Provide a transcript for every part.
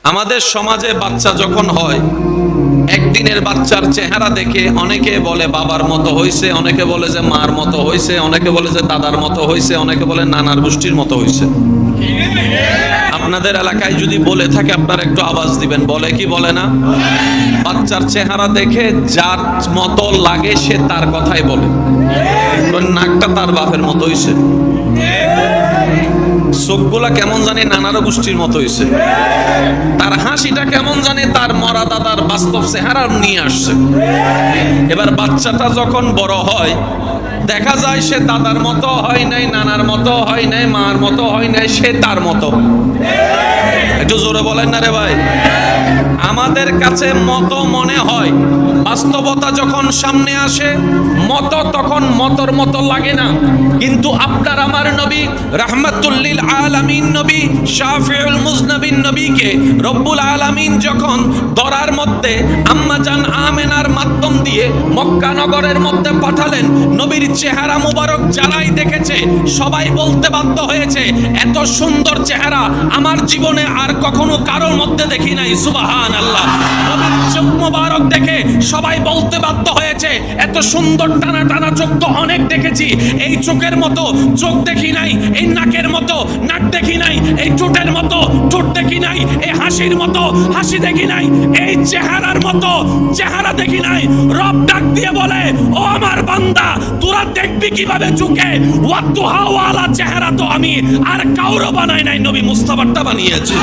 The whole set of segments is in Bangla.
আমাদের সমাজে বাচ্চা যখন হয়, একদিনের বাচ্চার চেহারা দেখে অনেকে বলে বাবার মতো হইছে, অনেকে বলে যে মার মতো হইছে, অনেকে বলে যে দাদার মতো হইছে, অনেকে বলে নানার গোষ্ঠীর মতো হইছে। আপনাদের এলাকায় যদি বলে থাকে আপনারা একটু আওয়াজ দিবেন, বলে কি বলে না? বাচ্চার চেহারা দেখে যার মতো লাগে সে তার কথাই বলে। নাকটা তার বাপের মতো হইছে, চোখগুলা কেমন জানি নানার গোষ্ঠীর মতো হইছে, তার হাসিটা কেমন জানি তার মরা দাদার বাস্তব চেহারা নিয়ে আসছে। এবার বাচ্চাটা যখন বড় হয় দেখা যায় সে দাদার মতো হয় নাই, নানার মতো হয় নাই, মার মতো হয় নাই, সে তার মতো। একটু জোরে বলেন না রে ভাই। আমাদের কাছে মতো মনে হয়, বাস্তবতা যখন সামনে আসে মতো তখন মতর মতো লাগে না। কিন্তু আপনার আমার নবী রাহমাতুল লিল আলামিন নবী শাফিউল মুজনাবিন নবীকে রব্বুল আলামিন যখন দরার মধ্যে আম্মা জান আমেনার মাধ্যম দিয়ে মক্কা নগরের মধ্যে পাঠালেন, নবীর চেহারা মুবারক যারাই দেখেছে সবাই বলতে বাধ্য হয়েছে এত সুন্দর চেহারা আমার জীবনে আর কখনো কারোর মধ্যে দেখি নাই। সুবহানাল্লাহ। নবীর চোখ মুবারক দেখে সবাই বলতে বাধ্য হয়েছে এত সুন্দর টানা টানা চোখ তো অনেক দেখেছি, এই চোখের মতো চোখ দেখি নাই, এই নাকের মতো নাক দেখি নাই, এই ঠোঁটের মতো ঠোঁট দেখি নাই, এই হাসির মতো হাসি দেখি নাই, এই চেহারার মতো চেহারা দেখি নাই। রব ডাক দিয়ে বলে, ও আমার বান্দা তোরা দেখবি কিভাবে চোখে? ওয়াতুহা ওয়ালা চেহারা তো আমি আর কাউরে বানাই নাই, নবী মুস্তাফারটা বানিয়েছে।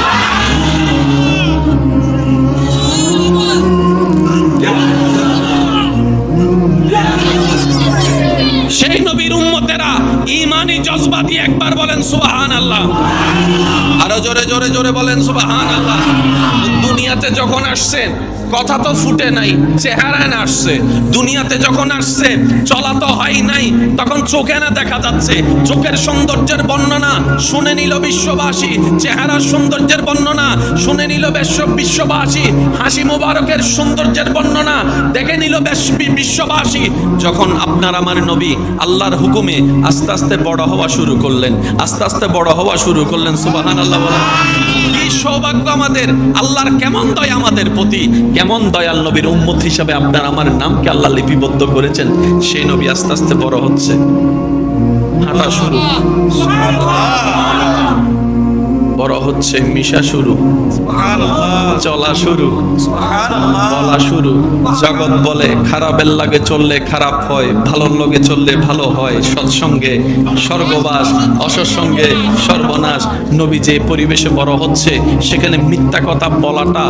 সেই নবীর উম্মতেরা ঈমানি জজবা দিয়ে একবার বলেন সুবহানাল্লাহ। আরো জোরে জোরে জোরে বলেন সুবহানাল্লাহ। দুনিয়াতে যখন আসছেন কথা তো ফুটে নাই, চেহারায় না আসছে। দুনিয়াতে যখন আসছে চলা তো হয় নাই, তখন চোখে না দেখা যাচ্ছে। চোখের সৌন্দর্যের বর্ণনা শুনে নিল বিশ্ববাসী, চেহারার সৌন্দর্যের বর্ণনা শুনে নিল বিশ্ববাসী, হাসি মুবারকের সৌন্দর্যের বর্ণনা দেখে নিল বিশ্ববাসী। যখন আপনার আমার নবী আল্লাহর হুকুমে আস্তে আস্তে বড় হওয়া শুরু করলেন, আস্তে আস্তে বড় হওয়া শুরু করলেন। সুবহানাল্লাহ। কি সৌভাগ্য আমাদের, আল্লাহর কেমন দয়া আমাদের প্রতি, কেমন দয়াল নবীর উম্মত হিসাবে আপনার আমার নামকে আল্লাহ লিপিবদ্ধ করেছেন। সেই নবী আস্তে আস্তে বড় হচ্ছে, হাঁটা শুরু, বড় হচ্ছে, মিশা শুরু, চলা শুরু, বলা শুরু। জগৎ বলে খারাপের লাগে চললে খারাপ হয়, ভালোর লগে চললে ভালো হয়, সৎসঙ্গে স্বর্গবাস, অসৎসঙ্গে সর্বনাশ। নবী যে পরিবেশে বড় হচ্ছে সেখানে মিথ্যা কথা বলাটা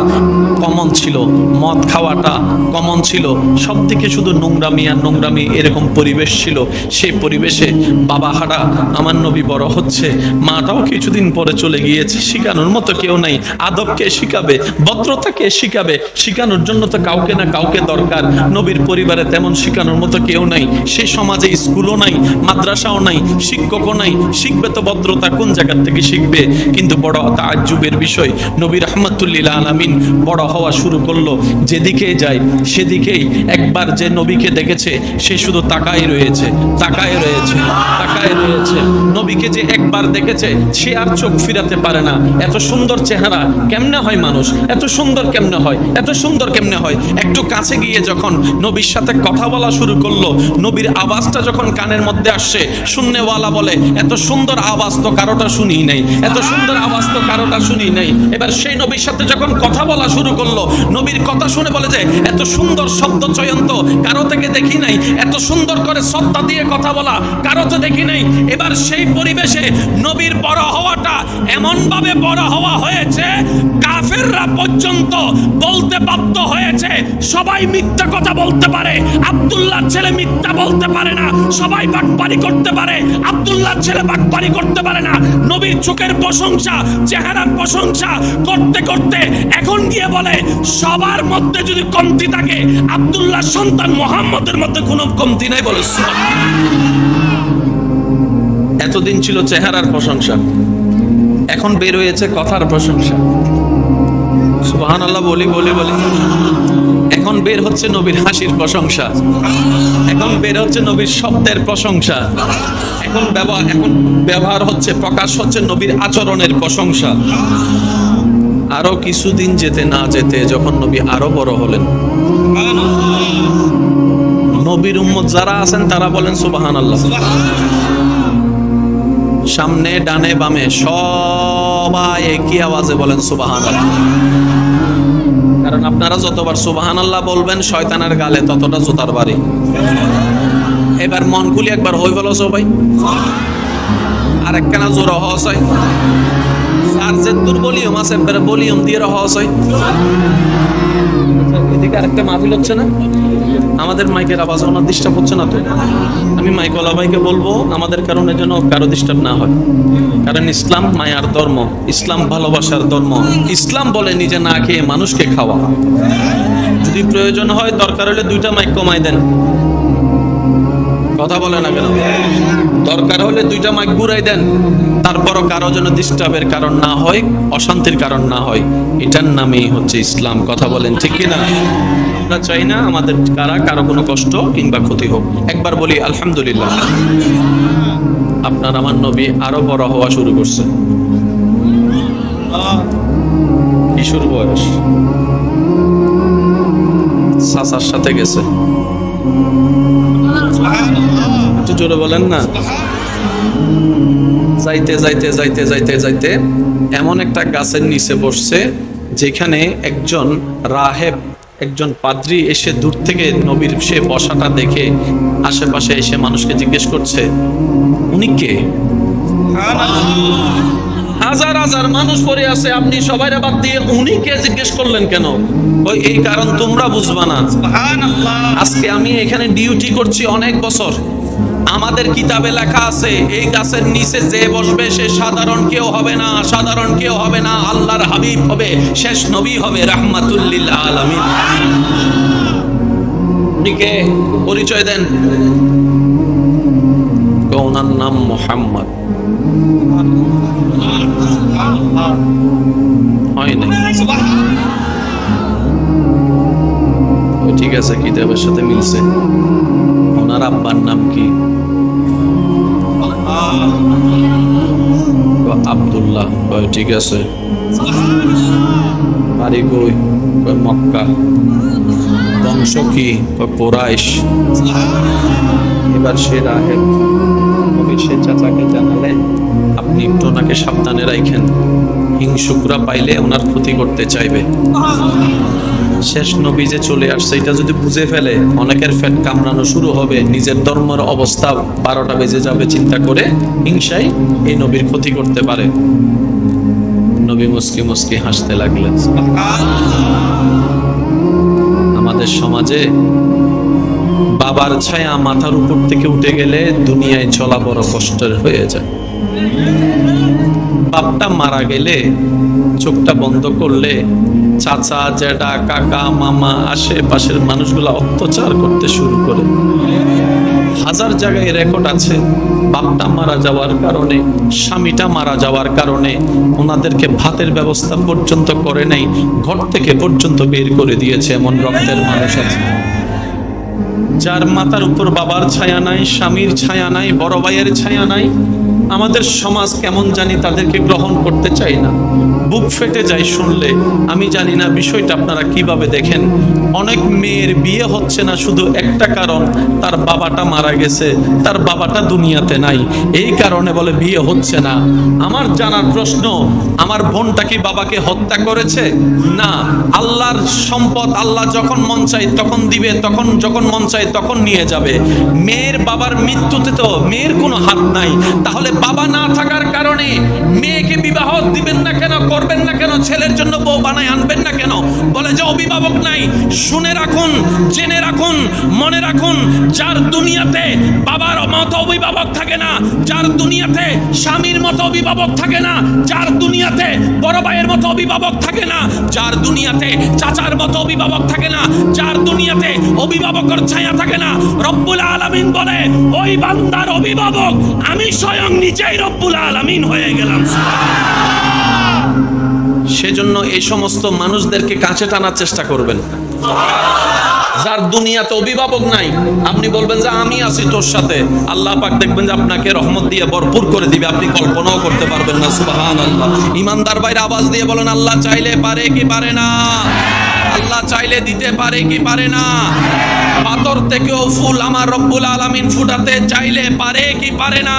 কমন ছিল, মদ খাওয়াটা কমন ছিল, সব থেকে শুধু নোংরামি আর নোংরামি এরকম পরিবেশ ছিল। সেই পরিবেশে বাবা হারা আমার নবী বড় হচ্ছে, মাটাও কিছুদিন পরে চলে গিয়েছে, শিখানোর মতো কেউ নাই। আদব কে শিখাবে, ভদ্রতা কে শিখাবে? শিখানোর জন্য তো কাউকে না কাউকে দরকার। নবীর পরিবারে তেমন শিখানোর মতো কেউ নাই, সেই সমাজে স্কুলও নাই, মাদ্রাসাও নাই, শিক্ষকও নাই। শিখবে তো ভদ্রতা কোন জায়গা থেকে শিখবে? কিন্তু বড় তাজ্জুবের বিষয়, নবী রাহমাতুল লিল আলামিন বড় হওয়া শুরু করলো। যেদিকে যায় সেদিকেই একবার যে নবীকে দেখেছে সে শুধু তাকায় রয়েছে, তাকায় রয়েছে, তাকায় রয়েছে। নবীকে যে একবার দেখেছে সে আর চোখ ফিরাতে পারে না। এত সুন্দর চেহারা কেমনে হয় মানুষ? এত সুন্দর কেমনে হয়? এত সুন্দর কেমনে হয়? একটু কাছে গিয়ে যখন নবীর সাথে কথা বলা শুরু করলো, নবীর আওয়াজটা যখন কানের মধ্যে আসছে, শুননেওয়ালা বলে এত সুন্দর আওয়াজ তো কারোটা শুনি নাই, এত সুন্দর আওয়াজ তো কারোটা শুনি নাই। এবার সেই নবীর সাথে যখন কথা বলা শুরু করলো, নবীর কথা শুনে বলে যে এত সুন্দর শব্দ চয়ন তো কারো থেকে দেখি নাই, এত সুন্দর করে শ্রদ্ধা দিয়ে কথা বলা কারো তো দেখি নাই। এবার সেই পরিবেশে নবীর বড় হওয়াটা এমন ভাবে বড় হওয়া হয়েছে, কাফেররা পর্যন্ত বলতে বাধ্য হয়েছে সবাই মিথ্যা কথা বলতে পারে, আব্দুল্লাহর ছেলে মিথ্যা বলতে পারে না। সবাই বাটপারি করতে পারে, আব্দুল্লাহর ছেলে বাটপারি করতে পারে না। নবীর চোখের প্রশংসা, চেহারার প্রশংসা করতে করতে এখন গিয়ে বলে সবার মধ্যে যদি কমতি থাকে আব্দুল্লাহর সন্তান মুহাম্মদের মধ্যে কোনো কমতি নাই। বলে এতদিন ছিল চেহারার প্রশংসা, এখন বের হয়েছে কথার প্রশংসা। সুবহানাল্লাহ বলি বলি বলি। এখন বের হচ্ছে নবীর হাসির প্রশংসা, এখন বের হচ্ছে নবীর শব্দের প্রশংসা, এখন ব্যবহার হচ্ছে, প্রকাশ হচ্ছে নবীর আচরণের প্রশংসা। আরো কিছুদিন যেতে না যেতে যখন নবী আরো বড় হলেন, নবীর উম্মত যারা আছেন তারা বলেন সুবহানাল্লাহ। সামনে ডানে বামে সবাই একই আওয়াজে বলেন সুবহানাল্লাহ। কারণ আপনারা যতবার সুবহানাল্লাহ বলবেন শয়তানের গালে ততটা জুতার বাড়ি। এবার মন খুলি একবার হই বলো সবাই, আর একখানা জোর হস হয়, আর যে দুর্বলিয়ম আছে একবারে বলিয়ম দিয়ে হস হয়। এদিকে আরেকটা মাহফিল হচ্ছে না, আমাদের মাইকের আওয়াজ ওনার ডিস্টার্ব হচ্ছে না তো? আমি মাইকওয়ালা ভাইকে বলবো আমাদের কারণে যেন কারো ডিস্টার্ব না হয়, কারণ ইসলাম মায়ার ধর্ম, ইসলাম ভালোবাসার ধর্ম। ইসলাম বলে নিজে না খেয়ে মানুষকে খাওয়া। যদি প্রয়োজন হয় দরকার হলে 2টা মাইক কমাই দেন, কথা বলে না কেন? দরকার হলে 2টা মাইক ঘুরাই দেন, তারপরও কারো যেন ডিস্টার্বের কারণ না হয়, অশান্তির কারণ না হয়। এটার নামেই হচ্ছে ইসলাম। কথা বলেন ঠিক কিনা? আমরা চাই না আমাদের কারো কোনো কষ্ট কিংবা ক্ষতি হোক। একবার বলি আলহামদুলিল্লাহ। আপনার আমার নবী আরো বড় হওয়া শুরু করছে। কিশোর বয়স, চাচার সাথে গেছে। একটু জোরে বলেন না। যাইতে যাইতে যাইতে যাইতে যাইতে এমন একটা গাছের নিচে বসছে যেখানে একজন রাহেব, একজন পাদ্রী এসে দূর থেকে নবীর সে বসাটা দেখে আশেপাশে এসে মানুষকে জিজ্ঞেস করছে উনি কে? হাজার হাজার মানুষ পড়ে আছে, আপনি সবাই বাদ দিয়ে উনি কে জিজ্ঞেস করলেন কেন? ওই এই কারণ তোমরা বুঝবা না। আজকে আমি এখানে ডিউটি করছি অনেক বছর, আমাদের কিতাবে লেখা আছে এই গাছের নিচে যে বসবে সে সাধারণ কেউ হবে না, সাধারণ কেউ হবে না, আল্লাহর হাবিব হবে, শেষ নবী হবে, রাহমাতুল লিল আলামিন। উনি কে? পরিচয় দেন। ওনার নাম মুহাম্মদ। হয় নাই? ঠিক আছে, কিতাবের সাথে মিলছে। ওনার আব্বার নাম কি? আব্দুল্লাহ। ঠিক আছে। বাড়ি কই? মক্কা। বংশ কি? কুরাইশ। এবার সে রাহেব নবীর সে চাচাকে জানালে আপনি একটু ওনাকে সাবধানে রাখেন, হিংসুকরা পাইলে ওনার ক্ষতি করতে চাইবে। শেষ নবী যে চলে আসছে এটা যদি বুঝে ফেলে অনেকের ফেট কামড়ানো শুরু হবে, নিজের ধর্মের অবস্থা 12টা বেজে যাবে চিন্তা করে হিংসায় এই নবীর ক্ষতি করতে পারে। নবী মুস্কি মুস্কি হাসতে লাগলেন। আমাদের সমাজে বাবার ছায়া মাথার উপর থেকে উঠে গেলে দুনিয়ায় চলা বড় কষ্টের হয়ে যায়। বাপটা মারা গেলে চোখটা বন্ধ করলে চাচা, জ্যাঠা, কাকা, মামা, আশেপাশের মানুষগুলো অত্যাচার করতে শুরু করে। হাজার জায়গায় রেকর্ড আছে, বাপটা মারা যাওয়ার কারণে, স্বামীটা মারা যাওয়ার কারণে ওনাদেরকে ভাতের ব্যবস্থা পর্যন্ত করে নাই, ঘর থেকে পর্যন্ত বের করে দিয়েছে। এমন রক্তের মানুষ আছে যার মাথার উপর বাবার ছায়া নাই, স্বামীর ছায়া নাই, বড় ভাইয়ের ছায়া নাই। আমাদের সমাজ কেমন জানি তাদেরকে গ্রহণ করতে চাই না, বুক ফেটে যায় শুনলে। আমি জানি না বিষয়টা আপনারা কিভাবে দেখেন। অনেক মেয়ের বিয়ে হচ্ছে না শুধু একটা কারণ, তার বাবাটা মারা গেছে, তার বাবাটা দুনিয়াতে নাই, এই কারণে বলে বিয়ে হচ্ছে না। আমার জানার প্রশ্ন, আমার বোনটা কি বাবাকে হত্যা করেছে? না। আল্লাহর সম্পদ আল্লাহ যখন মন চায় তখন দিবে, তখন যখন মন চায় তখন নিয়ে যাবে। মেয়ের বাবার মৃত্যুতে তো মেয়ের কোনো হাত নাই, তাহলে বাবা না থাকার কারণে মেয়েকে বিবাহ দিবেন না কেন, করবেন না কেন, ছেলের জন্য বউ বানায় আনবেন না কেন? বলে যে অভিভাবক নাই। শুনে রাখুন, জেনে রাখুন, মনে রাখুন, যার দুনিয়াতে বাবার মতো অভিভাবক থাকে না, যার দুনিয়াতে স্বামীর মতো অভিভাবক থাকে না, যার দুনিয়াতে বড় ভাইয়ের মতো অভিভাবক থাকে না, যার দুনিয়াতে চাচার মতো অভিভাবক থাকে না, যার দুনিয়াতে অভিভাবকের ছায়া থাকে না, রব্বুল আলামিন বলে ওই বান্দার অভিভাবক আমি স্বয়ং নিজেই রব্বুল আলামিন হয়ে গেলাম। সেজন্য এই সমস্ত মানুষদেরকে কাছে টানার চেষ্টা করবেন। যার দুনিয়াতে অভিভাবক নাই, আপনি বলবেন যে আমি আছি তোর সাথে, আল্লাহ পাক দেখবেন যে আপনাকে রহমত দিয়ে ভরপুর করে দিবে, আপনি কল্পনাও করতে পারবেন না। সুবহানাল্লাহ। ইমানদার ভাইরা আওয়াজ দিয়ে বলেন, আল্লাহ চাইলে পারে কি পারে না? আল্লাহ চাইলে দিতে পারে কি পারে না? পাথর থেকেও ফুল আমার রব্বুল আলামিন ফুটাতে চাইলে পারে কি পারে না?